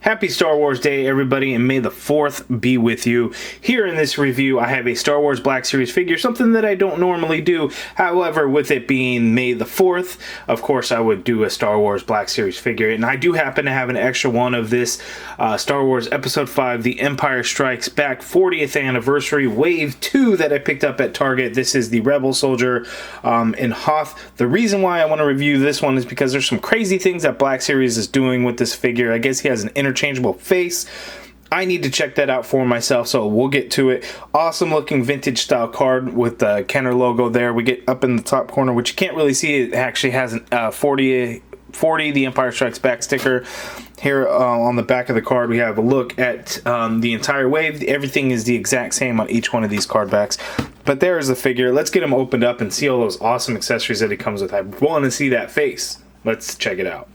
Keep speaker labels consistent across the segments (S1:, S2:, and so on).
S1: Happy Star Wars Day, everybody, and may the 4th be with you. Here in this review, I have a Star Wars Black Series figure, something that I don't normally do. However, with it being May the 4th, of course, I would do a Star Wars Black Series figure. And I do happen to have an extra one of this Star Wars Episode 5, The Empire Strikes Back 40th Anniversary Wave 2 that I picked up at Target. This is the Rebel Soldier in Hoth. The reason why I want to review this one is because there's some crazy things that Black Series is doing with this figure. I guess he has an interchangeable face. I need to check that out for myself, so we'll get to it. Awesome looking vintage style card with the Kenner logo there. We get up in the top corner, which you can't really see. It actually has an 40 The Empire Strikes Back sticker. Here on the back of the card, we have a look at the entire wave. Everything is the exact same on each one of these card backs. But there's the figure. Let's get him opened up and see all those awesome accessories that he comes with. I want to see that face. Let's check it out.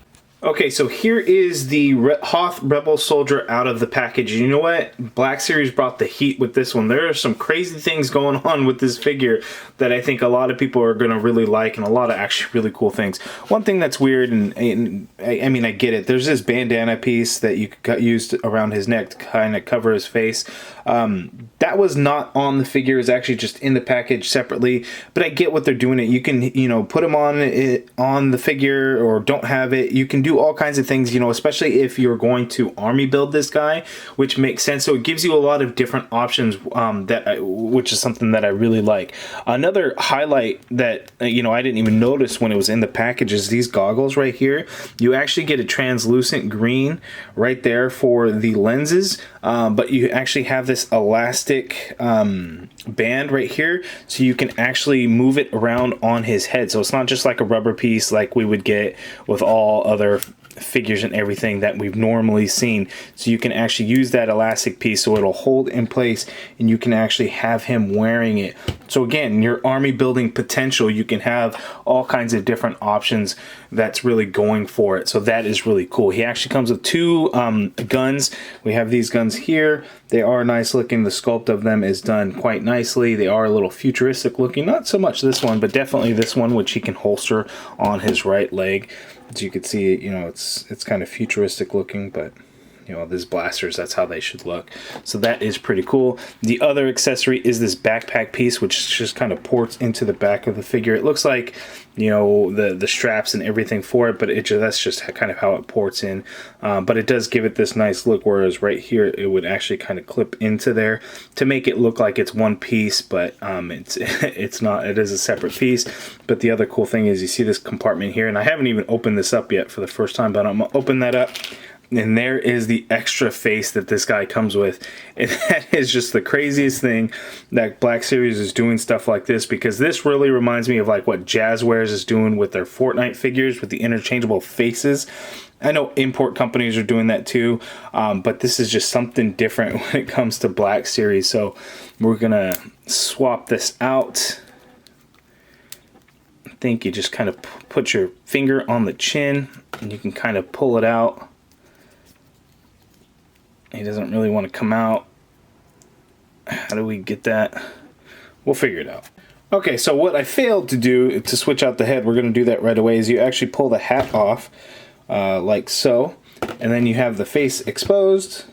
S1: Okay, so here is the Hoth Rebel Soldier out of the package. You know what? Black Series brought the heat with this one. There are some crazy things going on with this figure that I think a lot of people are going to really like, and a lot of actually really cool things. One thing that's weird, and I mean, I get it. There's this bandana piece that you used around his neck to kind of cover his face. That was not on the figure. It's actually just in the package separately, but I get what they're doing. It. You can, you know, put them on the figure or don't have it. You can do all kinds of things, you know, especially if you're going to army build this guy, which makes sense. So it gives you a lot of different options, which is something that I really like. Another highlight that, you know, I didn't even notice when it was in the package is these goggles right here. You actually get a translucent green right there for the lenses, but you actually have this elastic band right here, so you can actually move it around on his head. So it's not just like a rubber piece like we would get with all other figures and everything that we've normally seen. So you can actually use that elastic piece so it'll hold in place, and you can actually have him wearing it. So again, your army building potential, you can have all kinds of different options that's really going for it. So that is really cool. He actually comes with two guns. We have these guns here. They are nice looking. The sculpt of them is done quite nicely. They are a little futuristic looking. Not so much this one, but definitely this one, which he can holster on his right leg. As you can see, you know, it's kind of futuristic looking, but you know, these blasters, that's how they should look. So that is pretty cool. The other accessory is this backpack piece, which just kind of ports into the back of the figure. It looks like, you know, the straps and everything for it, but that's just kind of how it ports in. But it does give it this nice look, whereas right here it would actually kind of clip into there to make it look like it's one piece, but it's not. It is a separate piece. But the other cool thing is you see this compartment here, and I haven't even opened this up yet for the first time, but I'm gonna open that up. And there is the extra face that this guy comes with. And that is just the craziest thing that Black Series is doing stuff like this, because this really reminds me of like what Jazzwares is doing with their Fortnite figures with the interchangeable faces. I know import companies are doing that too, but this is just something different when it comes to Black Series. So we're gonna swap this out. I think you just kind of put your finger on the chin and you can kind of pull it out. He doesn't really want to come out. How do we get that? We'll figure it out. Okay, so what I failed to do to switch out the head, we're going to do that right away, is you actually pull the hat off like so, and then you have the face exposed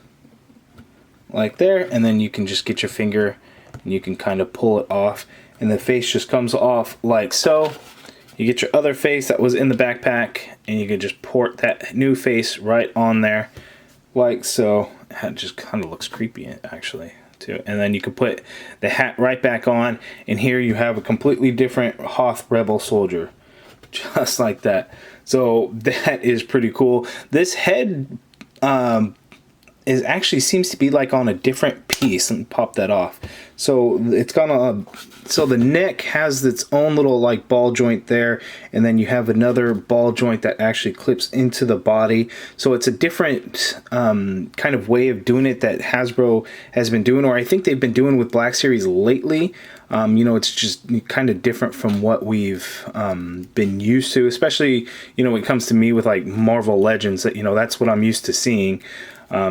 S1: like there, and then you can just get your finger and you can kind of pull it off, and the face just comes off like so. You get your other face that was in the backpack, and you can just port that new face right on there like so. It just kind of looks creepy actually too. And then you can put the hat right back on, and here you have a completely different Hoth Rebel Soldier, just like that. So that is pretty cool. This head is actually seems to be like on a different piece. Let me pop that off. So it's gonna so the neck has its own little like ball joint there, and then you have another ball joint that actually clips into the body. So it's a different kind of way of doing it that Hasbro has been doing, or I think they've been doing with Black Series lately. You know, it's just kind of different from what we've been used to, especially, you know, when it comes to me with like Marvel Legends. That, you know, that's what I'm used to seeing.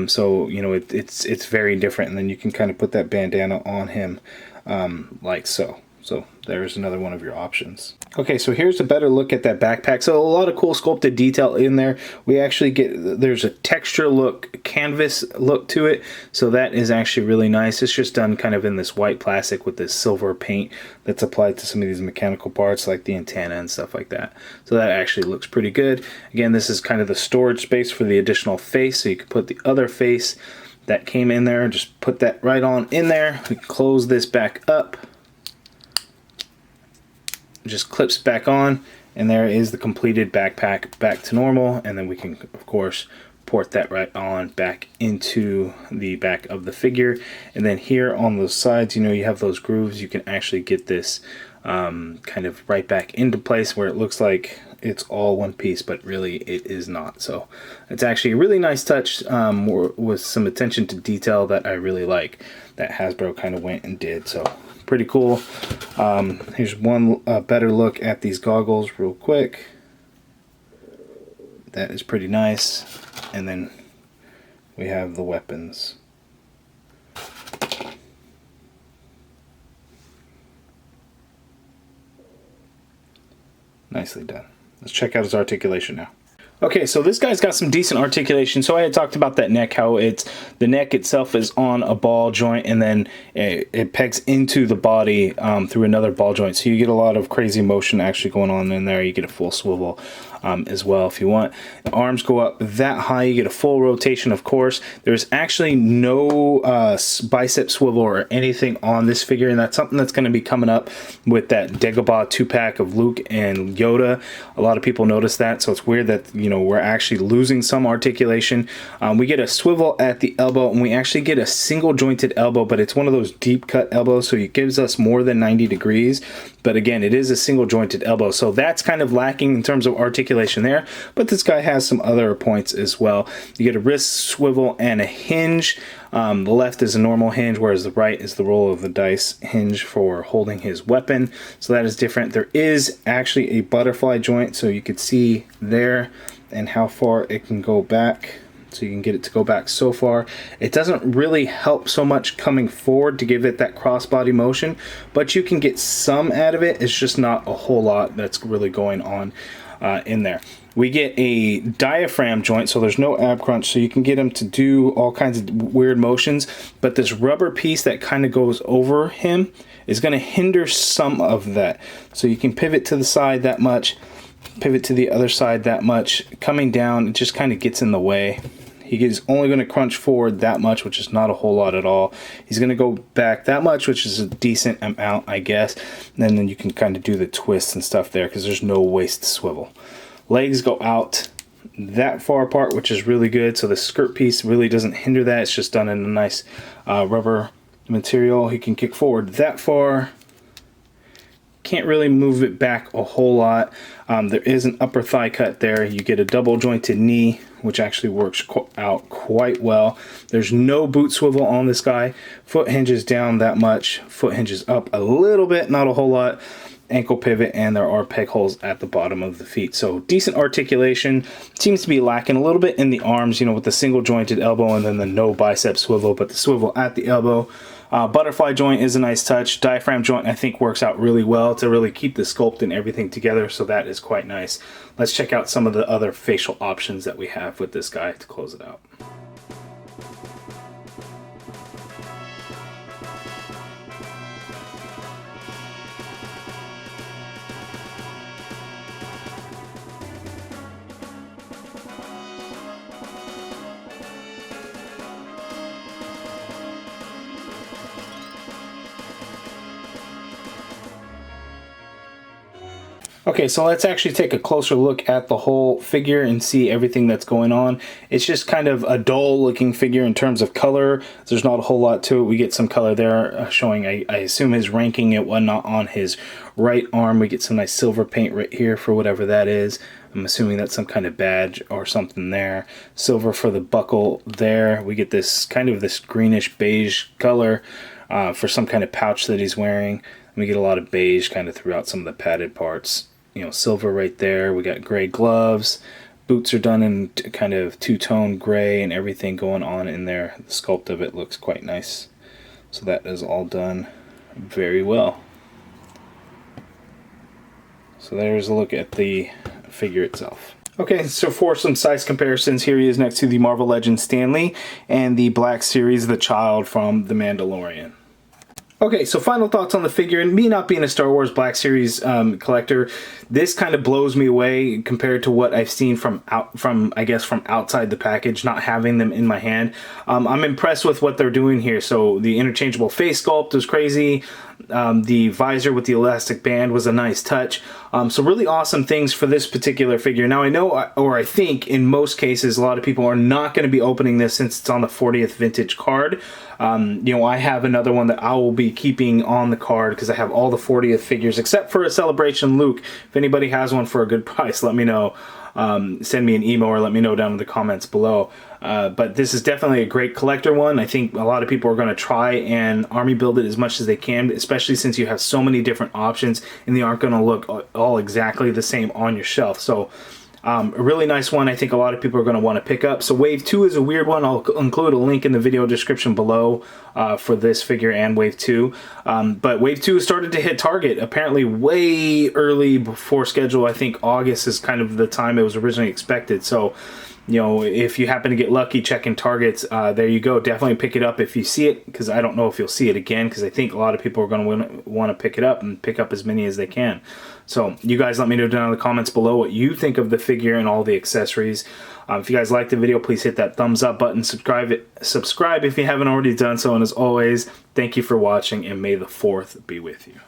S1: So, you know, it's very different. And then you can kind of put that bandana on him like so. So there's another one of your options. Okay, so here's a better look at that backpack. So a lot of cool sculpted detail in there. We actually get, there's a texture look, canvas look to it. So that is actually really nice. It's just done kind of in this white plastic with this silver paint that's applied to some of these mechanical parts like the antenna and stuff like that. So that actually looks pretty good. Again, this is kind of the storage space for the additional face. So you can put the other face that came in there, just put that right on in there. We close this back up. Just clips back on, and there is the completed backpack back to normal, and then we can of course port that right on back into the back of the figure. And then here on those sides, you know, you have those grooves. You can actually get this kind of right back into place where it looks like it's all one piece, but really it is not. So it's actually a really nice touch with some attention to detail that I really like that Hasbro kind of went and did. So pretty cool. Here's one better look at these goggles real quick. That is pretty nice. And then we have the weapons. Nicely done. Let's check out his articulation now. Okay, so this guy's got some decent articulation. So I had talked about that neck, how the neck itself is on a ball joint, and then it pegs into the body through another ball joint. So you get a lot of crazy motion actually going on in there. You get a full swivel as well if you want. The arms go up that high. You get a full rotation, of course. There's actually no bicep swivel or anything on this figure, and that's something that's going to be coming up with that Dagobah 2-pack of Luke and Yoda. A lot of people notice that, so it's weird that, you know, we're actually losing some articulation. We get a swivel at the elbow, and we actually get a single jointed elbow, but it's one of those deep cut elbows, so it gives us more than 90 degrees. But again, it is a single jointed elbow, so that's kind of lacking in terms of articulation there. But this guy has some other points as well. You get a wrist swivel and a hinge. The left is a normal hinge, whereas the right is the roll of the dice hinge for holding his weapon. So that is different. There is actually a butterfly joint, so you could see there and how far it can go back. So you can get it to go back so far. It doesn't really help so much coming forward to give it that crossbody motion, but you can get some out of it. It's just not a whole lot that's really going on in there. We get a diaphragm joint, so there's no ab crunch, so you can get him to do all kinds of weird motions, but this rubber piece that kind of goes over him is going to hinder some of that. So you can pivot to the side that much, pivot to the other side that much. Coming down, it just kind of gets in the way. He is only going to crunch forward that much, which is not a whole lot at all. He's going to go back that much, which is a decent amount, I guess. And then you can kind of do the twists and stuff there because there's no waist swivel. Legs go out that far apart, which is really good. So the skirt piece really doesn't hinder that. It's just done in a nice rubber material. He can kick forward that far. Can't really move it back a whole lot. There is an upper thigh cut there. You get a double jointed knee, which actually works out quite well. There's no boot swivel on this guy. Foot hinges down that much. Foot hinges up a little bit, not a whole lot. Ankle pivot, and there are peg holes at the bottom of the feet. So decent articulation. Seems to be lacking a little bit in the arms, you know, with the single jointed elbow and then the no bicep swivel, but the swivel at the elbow. Butterfly joint is a nice touch. Diaphragm joint, I think, works out really well to really keep the sculpt and everything together, so that is quite nice. Let's check out some of the other facial options that we have with this guy to close it out. Okay, so let's actually take a closer look at the whole figure and see everything that's going on. It's just kind of a dull looking figure in terms of color. There's not a whole lot to it. We get some color there showing, I assume, his ranking and whatnot on his right arm. We get some nice silver paint right here for whatever that is. I'm assuming that's some kind of badge or something there. Silver for the buckle there. We get this kind of this greenish beige color for some kind of pouch that he's wearing. And we get a lot of beige kind of throughout some of the padded parts. You know, silver right there. We got gray gloves. Boots are done in kind of two-tone gray and everything going on in there. The sculpt of it looks quite nice. So that is all done very well. So there's a look at the figure itself. Okay, so for some size comparisons, here he is next to the Marvel Legends Stan Lee and the Black Series The Child from The Mandalorian. Okay, so final thoughts on the figure, and me not being a Star Wars Black Series collector, this kind of blows me away compared to what I've seen from outside the package, not having them in my hand. I'm impressed with what they're doing here. So the interchangeable face sculpt was crazy. The visor with the elastic band was a nice touch. So really awesome things for this particular figure. Now I know, or I think in most cases, a lot of people are not going to be opening this since it's on the 40th vintage card. You know, I have another one that I will be keeping on the card because I have all the 40th figures except for a Celebration Luke. If anybody has one for a good price, let me know. Send me an email or let me know down in the comments below. But this is definitely a great collector one. I think a lot of people are going to try and army build it as much as they can, especially since you have so many different options and they aren't going to look all exactly the same on your shelf. So a really nice one I think a lot of people are going to want to pick up. So Wave 2 is a weird one. I'll include a link in the video description below for this figure and Wave 2. But Wave 2 started to hit Target apparently way early before schedule. I think August is kind of the time it was originally expected. So, you know, if you happen to get lucky checking Targets, there you go. Definitely pick it up if you see it, because I don't know if you'll see it again, because I think a lot of people are going to want to pick it up and pick up as many as they can. So you guys let me know down in the comments below what you think of the figure and all the accessories. If you guys liked the video, please hit that thumbs up button. Subscribe if you haven't already done so. And as always, thank you for watching, and may the 4th be with you.